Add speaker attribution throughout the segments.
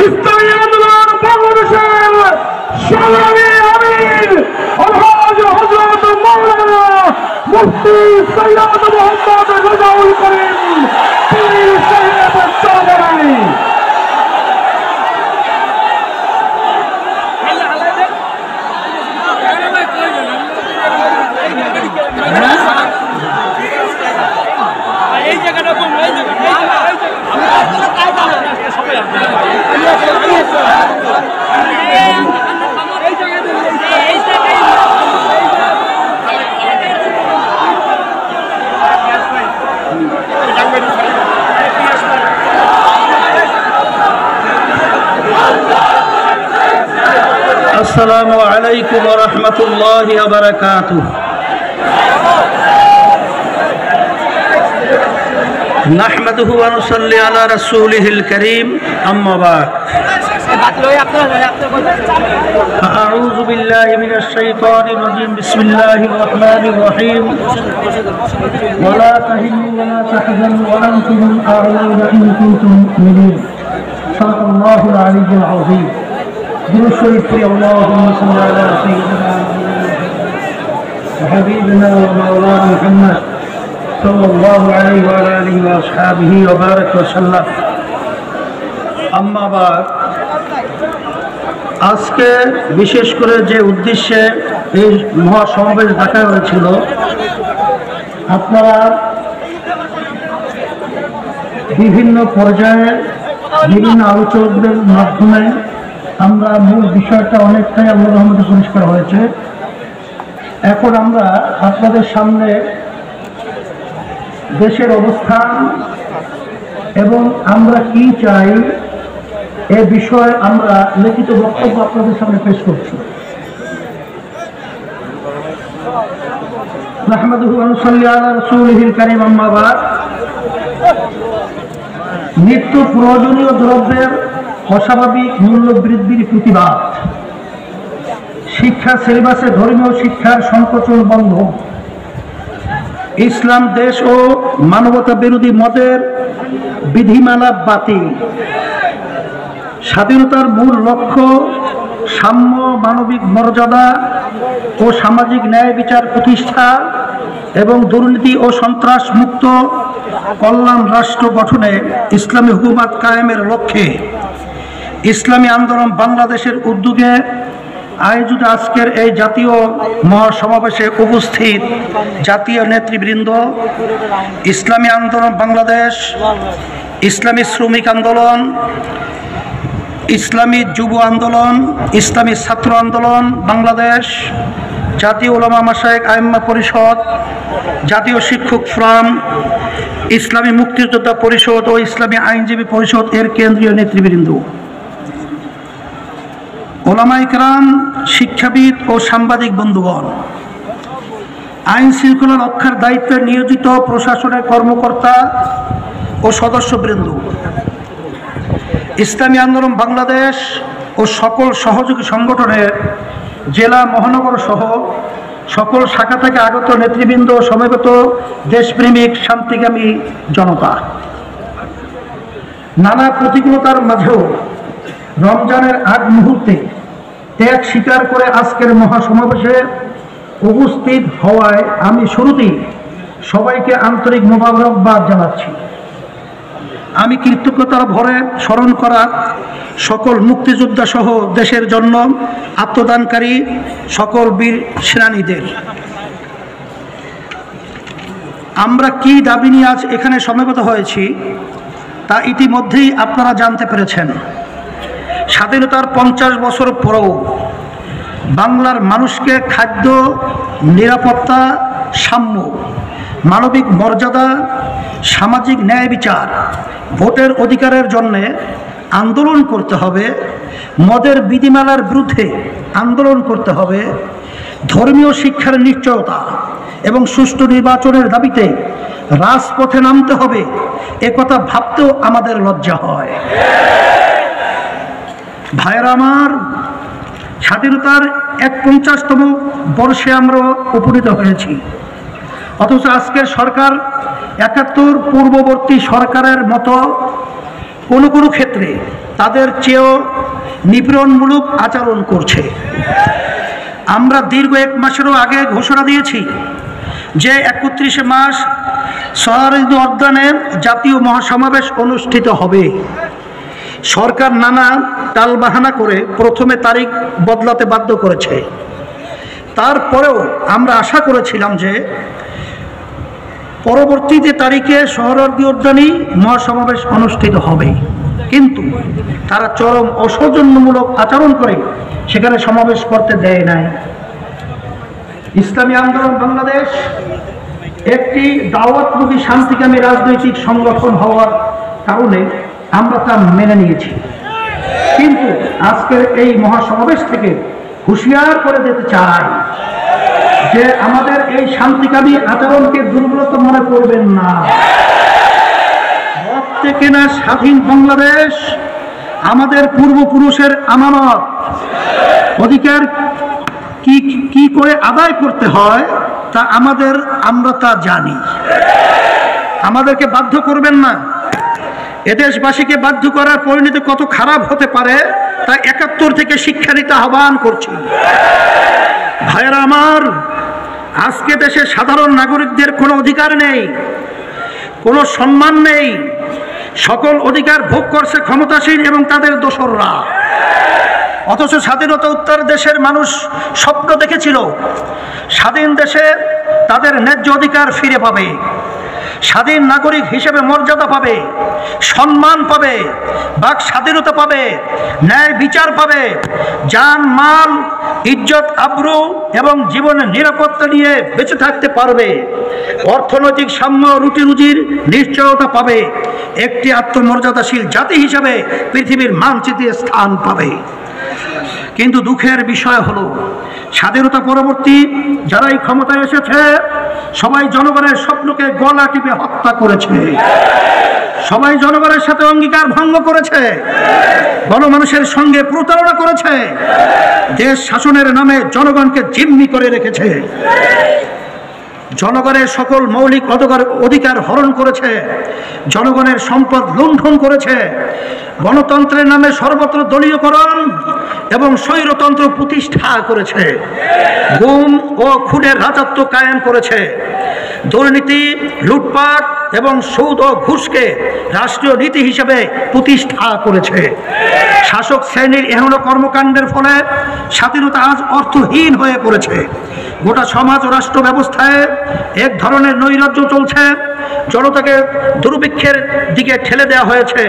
Speaker 1: ইসলামী আন্দোলন বাংলাদেশের সংগ্রামী আমির আলহাজ হযরত মাওলানা মুফতি সৈয়দ মোহাম্মদ রেজাউল করিম পীর সাহেব চৌধুরী।
Speaker 2: আসসালামু আলাইকুম ওয়া রাহমাতুল্লাহি ওয়া বারাকাতুহু। নাহমাদুহু ওয়া নুসাল্লি আলা রাসূলিহিল কারীম, আম্মা বা'দ। আউযু বিল্লাহি মিনাশ শাইতানির রাজীম। বিসমিল্লাহির রাহমানির রহিম। ওয়া লা তাহিনু ওয়া লা তাহজানু ওয়া আনতুমুল আ'লাউনা ইন কুনতুম মুমিনিন। সাল্লাল্লাহুল আলিয়্যুল আযীম। درود شريف اللهم صل على سيدنا وحبيبنا ومولانا محمد صلى الله عليه وعلى آله وأصحابه وبارك وسلم। আম্মা বাদ। আজকে বিশেষ করে যে উদ্দেশ্যে এই মহাসমাবেশ ডাকা হয়েছিল, আপনারা বিভিন্ন পর্যায়ে বিভিন্ন আলোচকদের মাধ্যমে আমরা মূল বিষয়টা অনেকটাই আল্লাহর রহমতে পরিষ্কার হয়েছে। এখন আমরা আপনাদের সামনে দেশের অবস্থান এবং আমরা কি চাই এ বিষয়ে আমরা লিখিত বক্তব্য আপনাদের সামনে পেশ করছি। নাহমাদুহু ওয়া নুসাল্লি আলা রাসূলিহিল কারীম, আম্মা বা'দ। নিত্য প্রয়োজনীয় দ্রব্যের অস্বাভাবিক মূল্য বৃদ্ধির প্রতিবাদ, শিক্ষা সিলেবাসে ধর্মীয় শিক্ষার সংকোচন বন্ধ, ইসলাম দেশ ও মানবতা বিরোধী মদের বিধিমালা বাতিল, স্বাধীনতার মূল লক্ষ্য সাম্য, মানবিক মর্যাদা ও সামাজিক ন্যায় বিচার প্রতিষ্ঠা এবং দুর্নীতি ও সন্ত্রাস মুক্ত কল্যাণ রাষ্ট্র গঠনে ইসলামী হুকুমত কায়েমের লক্ষ্যে ইসলামী আন্দোলন বাংলাদেশের উদ্যোগে আয়োজিত আজকের এই জাতীয় মহাসমাবেশে উপস্থিত জাতীয় নেতৃবৃন্দ, ইসলামী আন্দোলন বাংলাদেশ, ইসলামী শ্রমিক আন্দোলন, ইসলামী যুব আন্দোলন, ইসলামী ছাত্র আন্দোলন বাংলাদেশ, জাতীয় উলামা মাশায়েখ আইম্মা পরিষদ, জাতীয় শিক্ষক ফোরাম, ইসলামী মুক্তিযোদ্ধা পরিষদ ও ইসলামী আইনজীবী পরিষদ এর কেন্দ্রীয় নেতৃবৃন্দ, ওলামায়ে কেরাম, শিক্ষাবিদ ও সাংবাদিক বন্ধুগণ, আইন শৃঙ্খলা রক্ষার দায়িত্বে নিয়োজিত প্রশাসনের কর্মকর্তা ও সদস্যবৃন্দ, ইসলামী আন্দোলন বাংলাদেশ ও সকল সহযোগী সংগঠনের জেলা, মহানগর সহ সকল শাখা থেকে আগত নেতৃবৃন্দ, সমবেত দেশপ্রেমিক শান্তিকামী জনতা, নানা প্রতিকূলতার মাঝেও রমজানের আগ মুহূর্তে ত্যাগ স্বীকার করে আজকের মহাসমাবেশে উপস্থিত হওয়ায় আমি শুরুতেই সবাইকে আন্তরিক মোবারকবাদ জানাচ্ছি। আমি কৃতজ্ঞতার ভরে স্মরণ করা সকল মুক্তিযোদ্ধা সহ দেশের জন্য আত্মদানকারী সকল বীর সেনানীদের। আমরা কি দাবি নিয়ে আজ এখানে সমবেত হয়েছি তা ইতিমধ্যেই আপনারা জানতে পেরেছেন। স্বাধীনতার 50 বছর পরেও বাংলার মানুষকে খাদ্য, নিরাপত্তা, সাম্য, মানবিক মর্যাদা, সামাজিক ন্যায় বিচার, ভোটের অধিকারের জন্য আন্দোলন করতে হবে, মদের বিধিমালার বিরুদ্ধে আন্দোলন করতে হবে, ধর্মীয় শিক্ষার নিশ্চয়তা এবং সুষ্ঠু নির্বাচনের দাবিতে রাজপথে নামতে হবে, একথা ভাবতেও আমাদের লজ্জা হয়। ভাইয়েরা আমার, স্বাধীনতার 51তম বর্ষে আমরা উপনীত হয়েছি, অথচ আজকের সরকার 71 পূর্ববর্তী সরকারের মতো কোনো কোনো ক্ষেত্রে তাদের চেয়েও নিপীড়নমূলক আচরণ করছে। আমরা দীর্ঘ 1 মাসেরও আগে ঘোষণা দিয়েছি যে 31শে মার্চ সোহরাওয়ার্দী উদ্যানে জাতীয় মহাসমাবেশ অনুষ্ঠিত হবে। সরকার নানা টালবাহানা করে প্রথমে তারিখ বদলাতে বাধ্য করেছে। তারপরেও আমরা আশা করেছিলাম যে পরবর্তীতে তারিখে সোহরাওয়ার্দী উদ্যানেই মহাসমাবেশ অনুষ্ঠিত হবে, কিন্তু তারা চরম অসৌজন্যমূলক আচরণ করে সেখানে সমাবেশ করতে দেয় নাই। ইসলামী আন্দোলন বাংলাদেশ একটি দাওয়াতমুখী শান্তিকামী রাজনৈতিক সংগঠন হওয়ার কারণে আমরা তা মেনে নিয়েছি, কিন্তু আজকের এই মহাসমাবেশ থেকে হুঁশিয়ার করে দিতে চাই যে আমাদের এই শান্তিকামী আচরণকে দুর্বলতা মনে করবেন না। রক্তে কেনা স্বাধীন বাংলাদেশ আমাদের পূর্বপুরুষের আমানত, অধিকার কি করে আদায় করতে হয় তা আমরা তা জানি। আমাদেরকে বাধ্য করবেন না। এদেশবাসীকে বাধ্য করার পরিণতি কত খারাপ হতে পারে তা 71 থেকে শিক্ষা নিতে আহ্বান করছি। ভাইয়েরা আমার, আজকে দেশে সাধারণ নাগরিকদের কোনো অধিকার নেই, কোনো সম্মান নেই। সকল অধিকার ভোগ করছে ক্ষমতাসীন এবং তাদের দোসররা। অথচ স্বাধীনতা উত্তর দেশের মানুষ স্বপ্ন দেখেছিল স্বাধীন দেশে তাদের ন্যায্য অধিকার ফিরে পাবে, স্বাধীন নাগরিক হিসেবে মর্যাদা পাবে, সম্মান পাবে, বাক স্বাধীনতা পাবে, ন্যায় বিচার পাবে, জান মাল ইজ্জত আবরু এবং জীবনের নিরাপত্তা নিয়ে বেঁচে থাকতে পারবে, অর্থনৈতিক সাম্য রুটি রুজির নিশ্চয়তা পাবে, একটি আত্মমর্যাদাশীল জাতি হিসাবে পৃথিবীর মানচিত্রে স্থান পাবে। কিন্তু দুঃখের বিষয় হলো স্বাধীনতা পরবর্তী যারাই ক্ষমতায় এসেছে সবাই জনগণের স্বপ্নকে গলা টিপে হত্যা করেছে, সবাই জনগণের সাথে অঙ্গীকার ভঙ্গ করেছে, গণমানুষের সঙ্গে প্রতারণা করেছে, দেশ শাসনের নামে জনগণকে জিম্মি করে রেখেছে, জনগণের সকল মৌলিক অধিকার হরণ করেছে, জনগণের সম্পদ লুণ্ঠন করেছে, গণতন্ত্রের নামে সর্বত্র দলীয়করণ এবং স্বৈরতন্ত্র প্রতিষ্ঠা করেছে, গুম ও খুনের রাজত্ব কায়েম করেছে, দুর্নীতি লুটপাট এবং সুদ ও ঘুষকে রাষ্ট্রীয় নীতি হিসেবে প্রতিষ্ঠা করেছে। শাসক শ্রেণীর এহেন কর্মকাণ্ডের ফলে স্বাধীনতা আজ অর্থহীন হয়ে পড়েছে। গোটা সমাজ ও রাষ্ট্র ব্যবস্থায় এক ধরনের নৈরাজ্য চলছে, জনতাকে দুর্ভিক্ষের দিকে ঠেলে দেওয়া হয়েছে,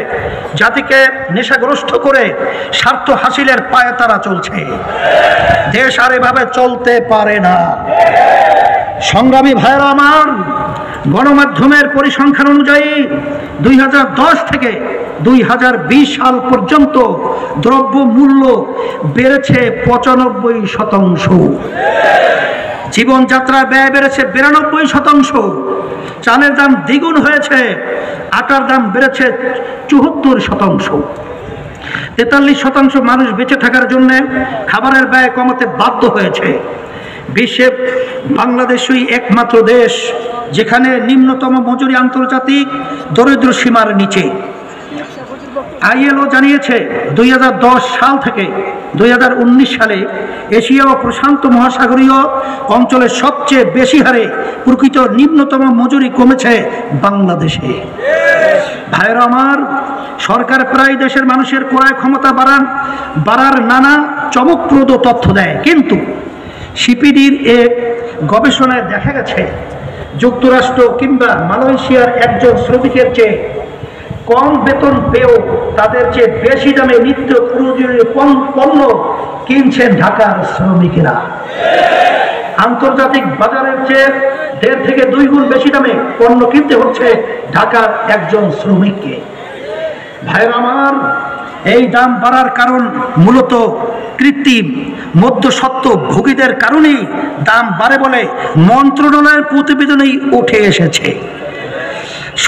Speaker 2: জাতিকে নেশাগ্রস্ত করে স্বার্থ হাসিলের পায়ে তারা চলছে। দেশ আর এভাবে চলতে পারে না। সংগ্রামী ভাইয়েরা আমার, গণমাধ্যমের পরিসংখ্যান অনুযায়ী 2010 থেকে 2020 সাল পর্যন্ত দ্রব্য মূল্য বেড়েছে 95%, জীবনযাত্রা ব্যয় বেড়েছে 92%, চালের দাম দ্বিগুণ হয়েছে, আটার দাম বেড়েছে 74%, 43% মানুষ বেঁচে থাকার জন্য খাবারের ব্যয় কমাতে বাধ্য হয়েছে। বিশ্বে বাংলাদেশই একমাত্র দেশ যেখানে নিম্নতম মজুরি আন্তর্জাতিক দরিদ্র সীমার নিচে। ILO জানিয়েছে 2010 সাল থেকে 2019 সালে এশিয়া ও প্রশান্ত মহাসাগরীয় অঞ্চলে সবচেয়ে বেশি হারে প্রকৃত নিম্নতম মজুরি কমেছে বাংলাদেশে। ভাইরা আমার, সরকার প্রায় দেশের মানুষের ক্রয় ক্ষমতা বাড়ার নানা চমকপ্রদ তথ্য দেয়, কিন্তু সিপিডির এক গবেষণায় দেখা গেছে যুক্তরাষ্ট্র কিংবা মালয়েশিয়ার একজন শ্রমিকের চেয়ে কম বেতন পেয়েও তাদের চেয়ে বেশি দামে নিত্য প্রয়োজনীয় পণ্য কিনছেন ঢাকার শ্রমিকেরা। আন্তর্জাতিক বাজারের চেয়ে 1.5 থেকে 2 গুণ বেশি দামে পণ্য কিনতে হচ্ছে ঢাকার একজন শ্রমিককে। ভাইরা আমার, এই দাম বাড়ার কারণ মূলত কৃত্রিম মধ্যস্বত্ব ভোগীদের কারণেই দাম বাড়ে বলে মন্ত্রণালয়ের প্রতিবেদনেই উঠে এসেছে।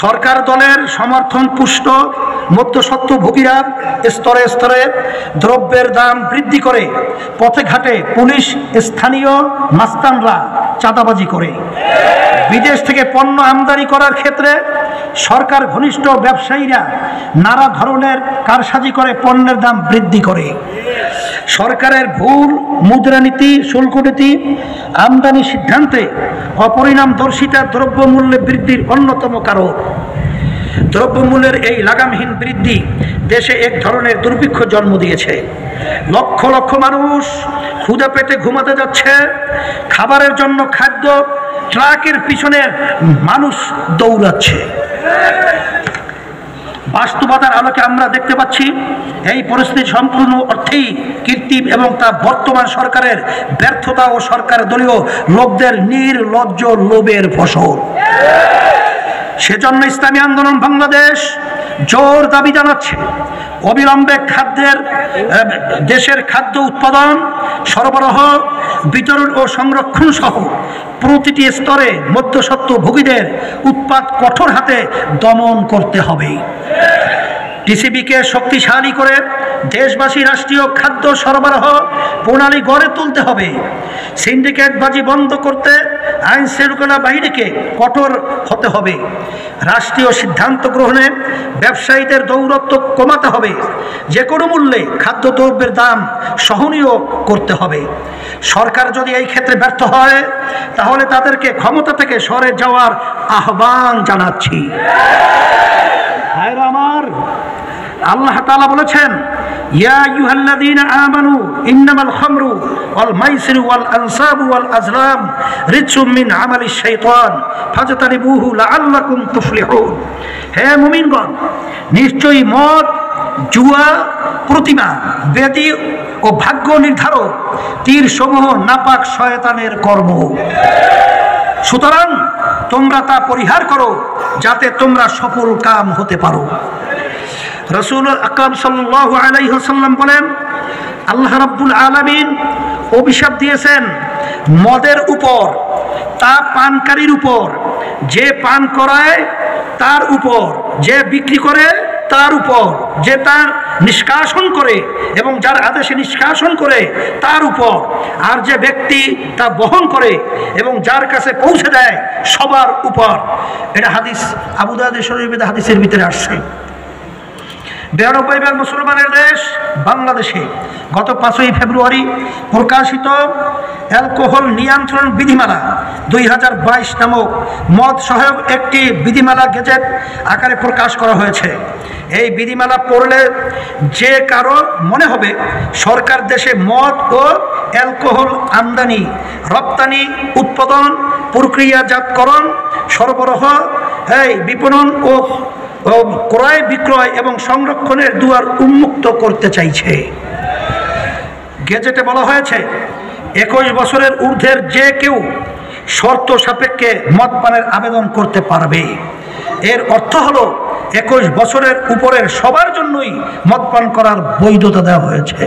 Speaker 2: সরকার দলের সমর্থন পুষ্ট মধ্যস্বত্ব ভোগীরা স্তরে স্তরে দ্রব্যের দাম বৃদ্ধি করে, পথে ঘাটে পুলিশ স্থানীয় মাস্তানরা চাঁদাবাজি করে, বিদেশ থেকে পণ্য আমদানি করার ক্ষেত্রে সরকার ঘনিষ্ঠ ব্যবসায়ীরা নানা ধরনের কারসাজি করে পণ্যের দাম বৃদ্ধি করে। সরকারের ভুল মুদ্রানীতি, শুল্ক নীতি, আমদানি সিদ্ধান্তে অপরিণামদর্শিতা দ্রব্যমূল্য বৃদ্ধির অন্যতম কারণ। দ্রব্যমূল্যের এই লাগামহীন বৃদ্ধি দেশে এক ধরনের দুর্ভিক্ষ জন্ম দিয়েছে। লক্ষ লক্ষ মানুষ ক্ষুধা পেটে ঘুমাতে যাচ্ছে। খাবারের জন্য খাদ্য ট্রাকের পিছনে মানুষ দৌড়াচ্ছে। বাস্তবতার আলোকে আমরা দেখতে পাচ্ছি এই পরিস্থিতি সম্পূর্ণ অর্থেই কৃত্রিম এবং তা বর্তমান সরকারের ব্যর্থতা ও সরকার দলীয় লোকদের নির্লজ্জ লোভের ফসল। সেজন্য ইসলামী আন্দোলন বাংলাদেশ জোর দাবি জানাচ্ছে অবিলম্বে দেশের খাদ্য উৎপাদন, সরবরাহ, বিতরণ ও সংরক্ষণ সহ প্রতিটি স্তরে মধ্যস্বত্বভোগীদের উৎপাদ কঠোর হাতে দমন করতে হবে। টিসিবিকে শক্তিশালী করে দেশবাসী রাষ্ট্রীয় খাদ্য সরবরাহ প্রণালী গড়ে তুলতে হবে। সিন্ডিকেটবাজি বন্ধ করতে আইন শৃঙ্খলা বাহিনীকে কঠোর হতে হবে। রাষ্ট্রীয় সিদ্ধান্ত গ্রহণে ব্যবসায়ীদের দৌরত্ব কমাতে হবে। যে কোনো মূল্যে খাদ্যদ্রব্যের দাম সহনীয় করতে হবে। সরকার যদি এই ক্ষেত্রে ব্যর্থ হয় তাহলে তাদেরকে ক্ষমতা থেকে সরে যাওয়ার আহ্বান জানাচ্ছি। আমার আল্লাহ তাআলা বলেছেন, ইয়া আইয়ুহাল্লাযীনা আমানু ইন্নামাল খামরু ওয়াল মাইসিরু ওয়াল আনসাবু ওয়াল আজলাম রিজসুম মিন আমালিশ শাইতান ফাজতানিবুহু লাআল্লাকুম তুফলিহুন। হে মুমিনগণ, নিশ্চয়ই মদ, জুয়া, প্রতিমা, বেদী ও ভাগ্য নির্ধারক তীর সমূহ নাপাক শয়তানের কর্ম। সুতরাং তোমরা তা পরিহার করো যাতে তোমরা সফল কাম হতে পারো। রাসূল আকরাম সাল্লাল্লাহু আলাইহি ওয়াসাল্লাম বলেন, আল্লাহ রাব্বুল আলামিন অভিশাপ দিয়েছেন মদের উপর, তা পানকারীর উপর, যে পান করায় তার উপর, যে বিক্রি করে তার উপর, যে তার নিষ্কাশন করে এবং যার আদেশে নিষ্কাশন করে তার উপর, আর যে ব্যক্তি তা বহন করে এবং যার কাছে পৌঁছে দেয় সবার উপর। এটা হাদিস আবু দাউদ শরীফের হাদিসের ভিতরে আসছে। 92 ভাগ মুসলমানের দেশ বাংলাদেশে গত 5ই ফেব্রুয়ারি প্রকাশিত অ্যালকোহল নিয়ন্ত্রণ বিধিমালা 2022 নামক মদ সহায়ক একটি বিধিমালা গেজেট আকারে প্রকাশ করা হয়েছে। এই বিধিমালা পড়লে যে কারো মনে হবে সরকার দেশে মদ ও অ্যালকোহল আমদানি, রপ্তানি, উৎপাদন, প্রক্রিয়াজাতকরণ, সরবরাহ, বিপণন ও ক্রয় বিক্রয় এবং সংরক্ষণের দুয়ার উন্মুক্ত করতে চাইছে। গেজেটে বলা হয়েছে 21 বছরের ঊর্ধ্বের যে কেউ শর্ত সাপেক্ষে মদ পানের আবেদন করতে পারবে। এর অর্থ হলো 21 বছরের উপরের সবার জন্যই মদ পান করার বৈধতা দেওয়া হয়েছে।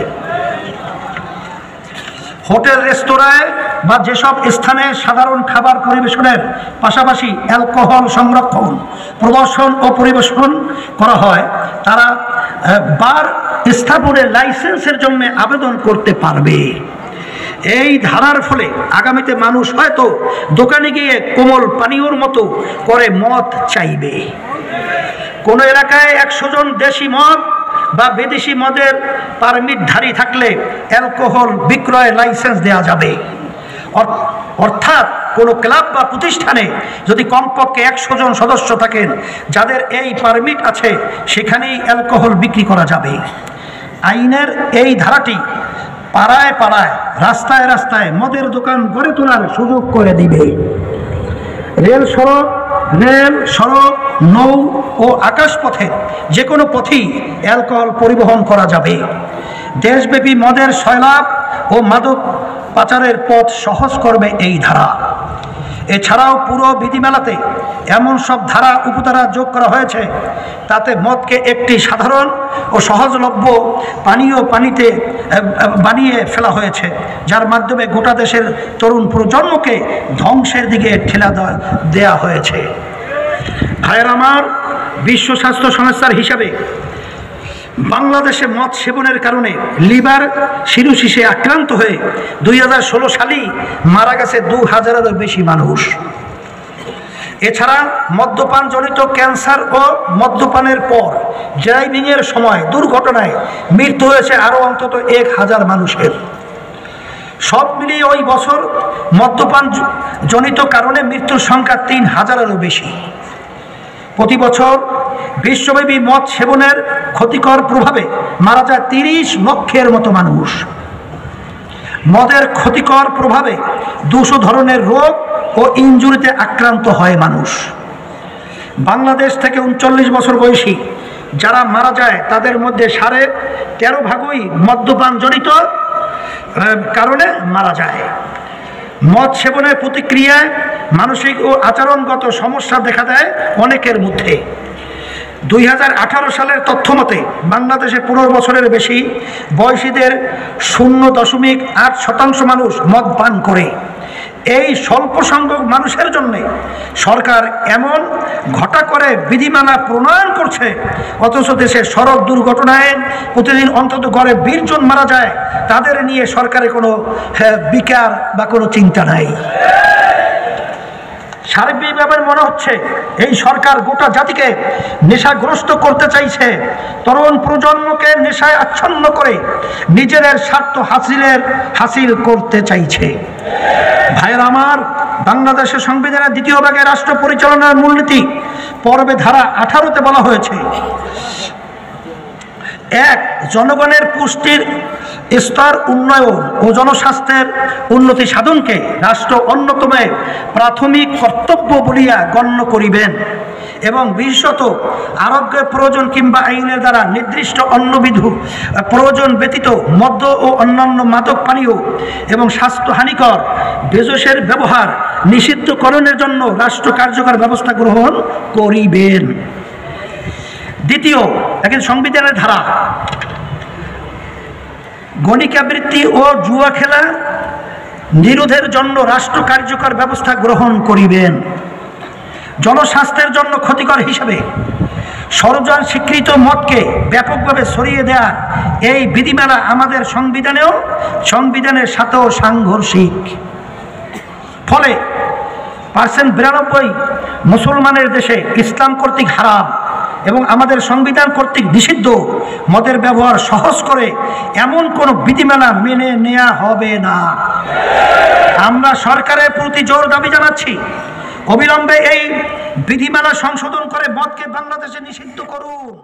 Speaker 2: হোটেল, রেস্তোরাঁয় বা যেসব স্থানে সাধারণ খাবার পরিবেশনের পাশাপাশি অ্যালকোহল সংরক্ষণ, প্রদর্শন ও পরিবেশন করা হয় তারা বার স্থাপনের লাইসেন্সের জন্য আবেদন করতে পারবে। এই ধারার ফলে আগামীতে মানুষ হয়তো দোকানে গিয়ে কোমল পানীয়র মতো করে মদ চাইবে। কোনো এলাকায় 100 জন দেশি মদ বা বিদেশি মদের পারমিটধারী থাকলে অ্যালকোহল বিক্রয় লাইসেন্স দেওয়া যাবে। অর্থাৎ কোনো ক্লাব বা প্রতিষ্ঠানে যদি কমপক্ষে 100 জন সদস্য থাকেন যাদের এই পারমিট আছে, সেখানেই অ্যালকোহল বিক্রি করা যাবে। আইনের এই ধারাটি পাড়ায় পাড়ায়, রাস্তায় রাস্তায় মদের দোকান গড়ে তোলার সুযোগ করে দিবে। রেল, সড়ক, নৌ ও আকাশপথে যে কোনো পথেই অ্যালকোহল পরিবহন করা যাবে। দেশব্যাপী মদের সয়লাব ও মাদক পাচারের পথ সহজ করবে এই ধারা। এছাড়াও পুরো বিধিমালাতে এমন সব ধারা উপধারা যোগ করা হয়েছে তাতে মদকে একটি সাধারণ ও সহজলভ্য পানিতে বানিয়ে ফেলা হয়েছে, যার মাধ্যমে গোটা দেশের তরুণ প্রজন্মকে ধ্বংসের দিকে ঠেলা দেয়া হয়েছে। ভাইয়ের আমার, বিশ্ব স্বাস্থ্য সংস্থার হিসাবে বাংলাদেশে মদ সেবনের কারণে লিভার সিরোসিসে আক্রান্ত হয়ে 2016 সালেই মারা গেছে 2000-এরও বেশি মানুষ। এছাড়া মদ্যপানজনিত ক্যান্সার ও মদ্যপানের পর ড্রাইভিংয়ের সময় দুর্ঘটনায় মৃত্যু হয়েছে আরও অন্তত 1000 মানুষের। সব মিলিয়ে ওই বছর মদ্যপান জনিত কারণে মৃত্যুর সংখ্যা 3000-এরও বেশি। প্রতি বছর বিশ্বব্যাপী মদ সেবনের ক্ষতিকর প্রভাবে মারা যায় 30 লক্ষের মতো মানুষ। মদের ক্ষতিকর প্রভাবে 200 ধরনের রোগ ও ইনজুরিতে আক্রান্ত হয় মানুষ। বাংলাদেশ থেকে 39 বছর বয়সী যারা মারা যায় তাদের মধ্যে 13.5 মদ্যপান জনিত কারণে মারা যায়। মদ সেবনের প্রতিক্রিয়ায় মানসিক ও আচরণগত সমস্যা দেখা দেয় অনেকের মধ্যে। 2018 সালের তথ্য মতে বাংলাদেশে 15 বছরের বেশি বয়সীদের 0.8% মানুষ মদ পান করে। এই স্বল্প সংখ্যক মানুষের জন্য সরকার এমন ঘটা করে বিধিমালা প্রণয়ন করছে, অথচ দেশে সড়ক দুর্ঘটনায় প্রতিদিন অন্তত গড়ে 20 জন মারা যায়। তাদের নিয়ে সরকারের কোনো বিচার বা কোনো চিন্তা নাই। সার্বিকভাবে মনে হচ্ছে এই সরকার গোটা জাতিকে নেশাগ্রস্ত করতে চাইছে, তরুণ প্রজন্মকে নেশায় আচ্ছন্ন করে নিজেদের স্বার্থ হাসিল করতে চাইছে। ভাইয়ের আমার, বাংলাদেশের সংবিধানের 2য় ভাগে রাষ্ট্র পরিচালনার মূলনীতি পর্বে ধারা 18-তে বলা হয়েছে, 1. জনগণের পুষ্টির স্তর উন্নয়ন ও জনস্বাস্থ্যের উন্নতি সাধনকে রাষ্ট্র অন্যতম প্রাথমিক কর্তব্য বলিয়া গণ্য করিবেন এবং বিশেষত আরোগ্যের প্রয়োজন কিংবা আইনের দ্বারা নির্দিষ্ট অন্যবিধ প্রয়োজন ব্যতীত মদ্য ও অন্যান্য মাদক পানীয় এবং স্বাস্থ্যহানিকর বেজসের ব্যবহার নিষিদ্ধকরণের জন্য রাষ্ট্র কার্যকর ব্যবস্থা গ্রহণ করিবেন। 2. সংবিধানের ধারা গণিকাবৃত্তি ও জুয়া খেলা নিরোধের জন্য রাষ্ট্র কার্যকর ব্যবস্থা গ্রহণ করিবেন। জনস্বাস্থ্যের জন্য ক্ষতিকর হিসেবে সর্বজন স্বীকৃত মদকে ব্যাপকভাবে ছড়িয়ে দেওয়ার এই বিধিমালা আমাদের সংবিধানের সাথেও সাংঘর্ষিক। ফলে 92% মুসলমানের দেশে ইসলাম কর্তৃক হারাম এবং আমাদের সংবিধান কর্তৃক নিষিদ্ধ মদের ব্যবহার সহজ করে এমন কোনো বিধিমালা মেনে নেওয়া হবে না। আমরা সরকারের প্রতি জোর দাবি জানাচ্ছি, অবিলম্বে এই বিধিমালা সংশোধন করে মদকে বাংলাদেশে নিষিদ্ধ করুন।